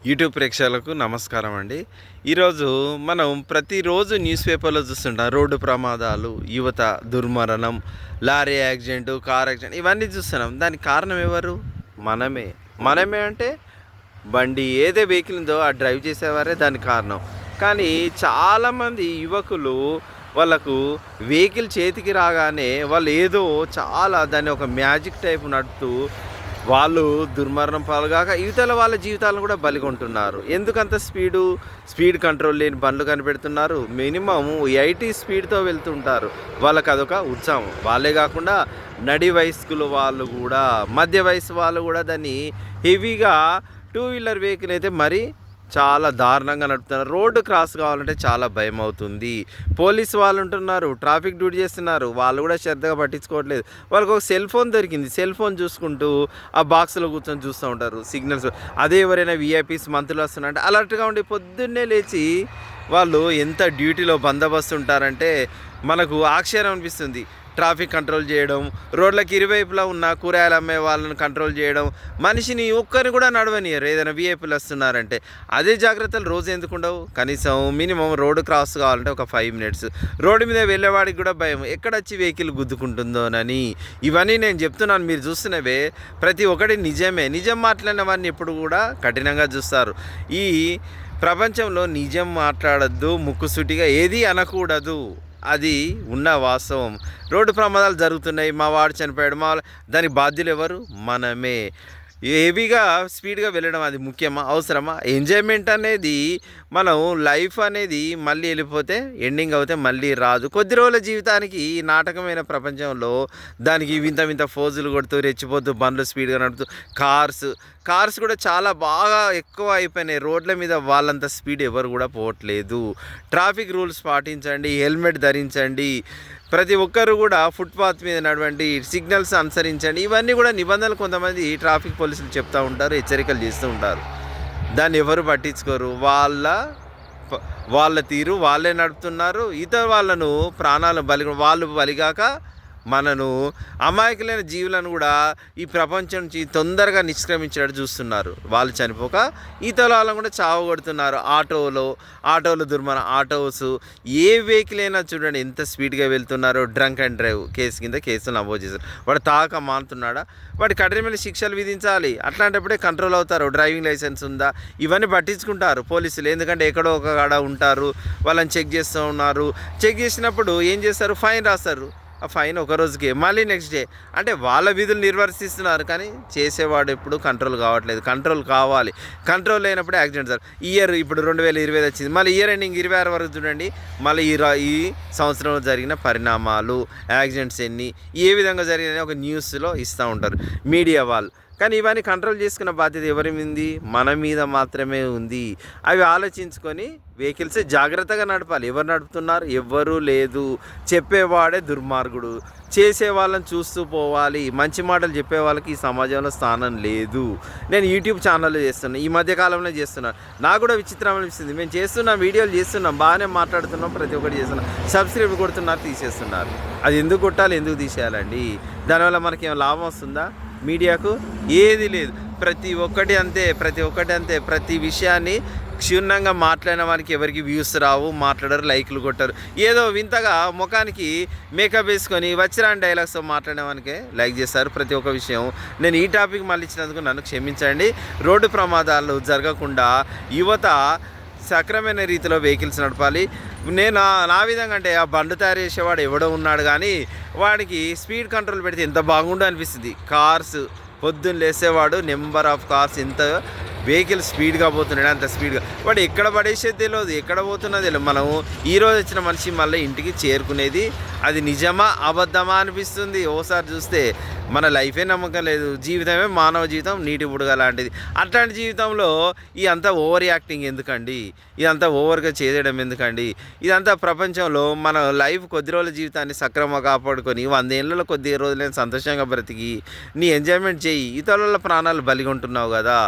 YouTube ప్రేక్షకులకు నమస్కారం అండి. ఈరోజు మనం ప్రతిరోజు న్యూస్ పేపర్లో చూస్తుంటాం. రోడ్డు ప్రమాదాలు, యువత దుర్మరణం, లారీ యాక్సిడెంట్, కార్ యాక్సిడెంట్ ఇవన్నీ చూస్తున్నాం. దానికి కారణం ఎవరు? మనమే. మనమే అంటే బండి ఏదే వెహికల్ ఉందో ఆ డ్రైవ్ చేసేవారే దానికి కారణం. కానీ చాలామంది యువకులు వాళ్ళకు వెహికల్ చేతికి రాగానే వాళ్ళు ఏదో చాలా దాన్ని ఒక మ్యాజిక్ టైప్ నడుపుతూ వాళ్ళు దుర్మరణం పాలుగాక ఇవతల వాళ్ళ జీవితాలను కూడా బలిగొంటున్నారు. ఎందుకంత స్పీడ్ కంట్రోల్ లేని బండ్లు కనిపెడుతున్నారు. మినిమం 80 స్పీడ్తో వెళ్తుంటారు. వాళ్ళకి అదొక ఉత్సాహం. వాళ్ళే కాకుండా నడి వయస్కులు వాళ్ళు కూడా, మధ్య వయసు వాళ్ళు కూడా దాన్ని హెవీగా టూ వీలర్ వెహికల్ అయితే మరీ చాలా దారుణంగా నడుపుతున్నారు. రోడ్డు క్రాస్ కావాలంటే చాలా భయం అవుతుంది. పోలీసు వాళ్ళు ఉంటున్నారు, ట్రాఫిక్ డ్యూటీ చేస్తున్నారు, వాళ్ళు కూడా శ్రద్ధగా పట్టించుకోవట్లేదు. వాళ్ళకి ఒక సెల్ ఫోన్ దొరికింది, సెల్ ఫోన్ చూసుకుంటూ ఆ బాక్స్లో కూర్చొని చూస్తూ ఉంటారు సిగ్నల్స్. అదే ఎవరైనా విఐపీస్ మంత్రులు వస్తున్నారంటే అలర్ట్గా ఉండి పొద్దున్నే లేచి వాళ్ళు ఎంత డ్యూటీలో బందోబస్తు ఉంటారంటే మనకు ఆశ్చర్యం అనిపిస్తుంది. ట్రాఫిక్ కంట్రోల్ చేయడం, రోడ్లకు ఇరువైపులా ఉన్న కూరగాయలు అమ్మే వాళ్ళని కంట్రోల్ చేయడం, మనిషిని ఒక్కరిని కూడా నడవనియరు ఏదైనా విఐపీలు వస్తున్నారంటే. అదే జాగ్రత్తలు రోజు ఎందుకు ఉండవు? కనీసం మినిమం రోడ్డు క్రాస్ కావాలంటే ఒక 5 మినిట్స్. రోడ్డు మీద వెళ్ళేవాడికి కూడా భయం, ఎక్కడొచ్చి వెహికల్ గుద్దుకుంటుందోనని. ఇవన్నీ నేను చెప్తున్నాను, మీరు చూస్తున్నవే ప్రతి ఒక్కటి నిజమే. నిజం మాట్లాడిన వారిని ఎప్పుడు కూడా కఠినంగా చూస్తారు. ఈ ప్రపంచంలో నిజం మాట్లాడద్దు, ముక్కుసూటిగా ఏది అనకూడదు. అది ఉన్న వాస్తవం. రోడ్డు ప్రమాదాలు జరుగుతున్నాయి, మా వాడు చనిపోయాడు, దానికి బాధ్యులు ఎవరు? మనమే. హెవీగా స్పీడ్గా వెళ్ళడం అది ముఖ్యమా, అవసరమా? ఎంజాయ్మెంట్ అనేది మనం లైఫ్ అనేది మళ్ళీ వెళ్ళిపోతే ఎండింగ్ అవుతే మళ్ళీ రాదు. కొద్ది రోజుల జీవితానికి ఈ నాటకమైన ప్రపంచంలో దానికి వింత వింత ఫోజులు కొడుతూ రెచ్చిపోతూ బండ్లు స్పీడ్గా నడుపుతూ కార్స్ కూడా చాలా బాగా ఎక్కువ అయిపోయినాయి. రోడ్ల మీద వాళ్ళంత స్పీడ్ ఎవరు కూడా పోవట్లేదు. ట్రాఫిక్ రూల్స్ పాటించండి, హెల్మెట్ ధరించండి, ప్రతి ఒక్కరు కూడా ఫుట్పాత్ మీద నడవండి, సిగ్నల్స్ అనుసరించండి. ఇవన్నీ కూడా నిబంధనలు కొంతమంది ట్రాఫిక్ పోలీసులు చెప్తూ ఉంటారు, హెచ్చరికలు చేస్తూ ఉంటారు. దాన్ని ఎవరు పట్టించుకోరు. వాళ్ళ తీరు వాళ్ళే నడుపుతున్నారు. ఇతర వాళ్ళను ప్రాణాలు వాళ్ళు బలిగాక మనను అమాయకులైన జీవులను కూడా ఈ ప్రపంచం నుంచి తొందరగా నిష్క్రమించేటట్టు చూస్తున్నారు. వాళ్ళు చనిపోక ఇతర వాళ్ళని కూడా చావగొడుతున్నారు. ఆటోలు ఆటోస్ ఏ వెహికల్ అయినా చూడండి ఎంత స్పీడ్గా వెళ్తున్నారో. డ్రంక్ అండ్ డ్రైవ్ కేసులు నమోదు చేశారు. వాడు తాక మానుతున్నాడా? వాడి కఠినమైన శిక్షలు విధించాలి. అట్లాంటప్పుడే కంట్రోల్ అవుతారు. డ్రైవింగ్ లైసెన్స్ ఉందా, ఇవన్నీ పట్టించుకుంటారు పోలీసులు. ఎందుకంటే ఎక్కడో ఒక కాడ ఉంటారు, వాళ్ళని చెక్ చేస్తూ ఉన్నారు. చెక్ చేసినప్పుడు ఏం చేస్తారు? ఫైన్ రాస్తారు. ఆ ఫైన్ ఒక రోజుకే, మళ్ళీ నెక్స్ట్ డే. అంటే వాళ్ళ విధులు నిర్వర్తిస్తున్నారు, కానీ చేసేవాడు ఎప్పుడు కంట్రోల్ కావట్లేదు. కంట్రోల్ కావాలి. కంట్రోల్ లేనప్పుడే యాక్సిడెంట్ సార్. ఇప్పుడు 2025 వచ్చింది, మళ్ళీ ఇయర్ ఎండింగ్ 26 వరకు చూడండి. మళ్ళీ ఈ సంవత్సరంలో జరిగిన పరిణామాలు, యాక్సిడెంట్స్ ఎన్ని, ఏ విధంగా జరిగినాయి ఒక న్యూస్లో ఇస్తూ ఉంటారు మీడియా వాళ్ళు. కానీ ఇవన్నీ కంట్రోల్ చేసుకున్న బాధ్యత ఎవరి మీద? మన మీద మాత్రమే ఉంది. అవి ఆలోచించుకొని వెహికల్స్ జాగ్రత్తగా నడపాలి. ఎవరు నడుపుతున్నారు? ఎవ్వరూ లేదు. చెప్పేవాడే దుర్మార్గుడు. చేసే వాళ్ళని చూస్తూ పోవాలి. మంచి మాటలు చెప్పే వాళ్ళకి ఈ సమాజంలో స్థానం లేదు. నేను యూట్యూబ్ ఛానల్లో చేస్తున్నాను, ఈ మధ్యకాలంలో చేస్తున్నాను. నాకు కూడా విచిత్రం అనిపిస్తుంది. మేము చేస్తున్నాం, వీడియోలు చేస్తున్నాం, బాగానే మాట్లాడుతున్నాం, ప్రతి ఒక్కటి చేస్తున్నాం. సబ్స్క్రైబ్ కొడుతున్నారు, తీసేస్తున్నారు. అది ఎందుకు కొట్టాలి, ఎందుకు తీసేయాలండి? దానివల్ల మనకి ఏమైనా లాభం వస్తుందా? మీడియాకు ఏది లేదు. ప్రతి ఒక్కటి అంతే. ప్రతి విషయాన్ని క్షుణ్ణంగా మాట్లాడిన వారికి ఎవరికి వ్యూస్ రావు, మాట్లాడరు, లైక్లు కొట్టరు. ఏదో వింతగా ముఖానికి మేకప్ వేసుకొని వచ్చిరాని డైలాగ్స్తో మాట్లాడిన వానికే లైక్ చేస్తారు ప్రతి ఒక్క విషయం. నేను ఈ టాపిక్ మళ్ళీ ఇచ్చినందుకు నన్ను క్షమించండి. రోడ్డు ప్రమాదాలు జరగకుండా యువత సక్రమైన రీతిలో వెహికల్స్ నడపాలి. నేను నా విధంగా అంటే ఆ బండ్లు తయారు చేసేవాడు ఎవడో ఉన్నాడు, కానీ వాడికి స్పీడ్ కంట్రోల్ పెడితే ఎంత బాగుండో అనిపిస్తుంది. కార్స్ పొద్దున్న లేసేవాడు నెంబర్ ఆఫ్ కార్స్, ఎంత వెహికల్ స్పీడ్గా పోతున్నాడు, అంత స్పీడ్గా. వాడు ఎక్కడ పడేసేది తెలియదు, ఎక్కడ పోతున్నది తెలియదు. మనము ఈరోజు వచ్చిన మనిషి మళ్ళీ ఇంటికి చేరుకునేది అది నిజమా అబద్ధమా అనిపిస్తుంది. ఓసారి చూస్తే మన లైఫే నమ్మకం లేదు. జీవితమే మానవ జీవితం నీటి బుడగ లాంటిది. అట్లాంటి జీవితంలో ఇదంతా ఓవర్ యాక్టింగ్ ఎందుకండి? ఇదంతా ఓవర్గా చేయడం ఎందుకండి? ఇదంతా ప్రపంచంలో మన లైఫ్ కొద్ది రోజుల జీవితాన్ని సక్రమంగా కాపాడుకొని 100 ఏళ్ళలో కొద్ది రోజులైనా సంతోషంగా బ్రతికి నీ ఎంజాయ్మెంట్ చేయి. ఇతరుల ప్రాణాలు బలిగొంటున్నావు కదా.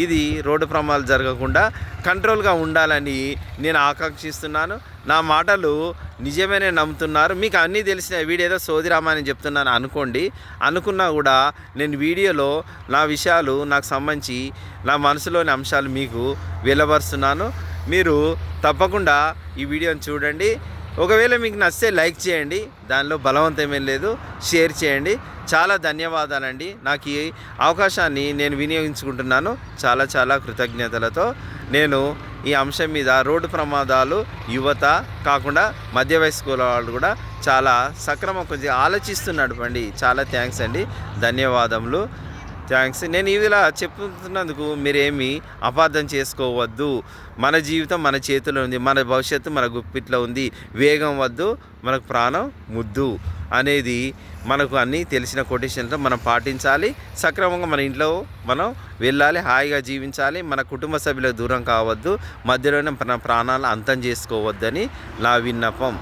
ఇది రోడ్డు ప్రమాదాలు జరగకుండా కంట్రోల్గా ఉండాలని నేను ఆకాంక్షిస్తున్నాను. నా మాటలు నిజమేనే నమ్ముతున్నారు. మీకు అన్నీ తెలిసిన వీడేదో సోదిరామాని చెప్తున్నాను అనుకోండి. అనుకున్నా కూడా నేను వీడియోలో నా విషయాలు నాకు సంబంధించి నా మనసులోని అంశాలు మీకు వెలువరుస్తున్నాను. మీరు తప్పకుండా ఈ వీడియోని చూడండి. ఒకవేళ మీకు నచ్చితే లైక్ చేయండి, దానిలో బలవంతమేం లేదు. షేర్ చేయండి. చాలా ధన్యవాదాలండి. నాకు ఈ అవకాశాన్ని నేను వినియోగించుకుంటున్నాను. చాలా కృతజ్ఞతలతో నేను ఈ అంశం మీద రోడ్డు ప్రమాదాలు యువత కాకుండా మధ్య వయస్కుల వాళ్ళు కూడా చాలా కొంచెం ఆలోచిస్తున్నటువంటి చాలా థ్యాంక్స్ అండి. ధన్యవాదములు. థ్యాంక్స్. నేను ఇలా చెప్తున్నందుకు మీరేమీ అపార్థం చేసుకోవద్దు. మన జీవితం మన చేతిలో ఉంది, మన భవిష్యత్తు మన గుప్పిట్లో ఉంది. వేగం వద్దు, మనకు ప్రాణం ముద్దు అనేది మనకు అన్నీ తెలిసిన కొటేషన్తో మనం పాటించాలి. సక్రమంగా మన ఇంట్లో మనం వెళ్ళాలి, హాయిగా జీవించాలి. మన కుటుంబ సభ్యులకు దూరం కావద్దు, మధ్యలోనే మన ప్రాణాలు అంతం చేసుకోవద్దని నా విన్నపం.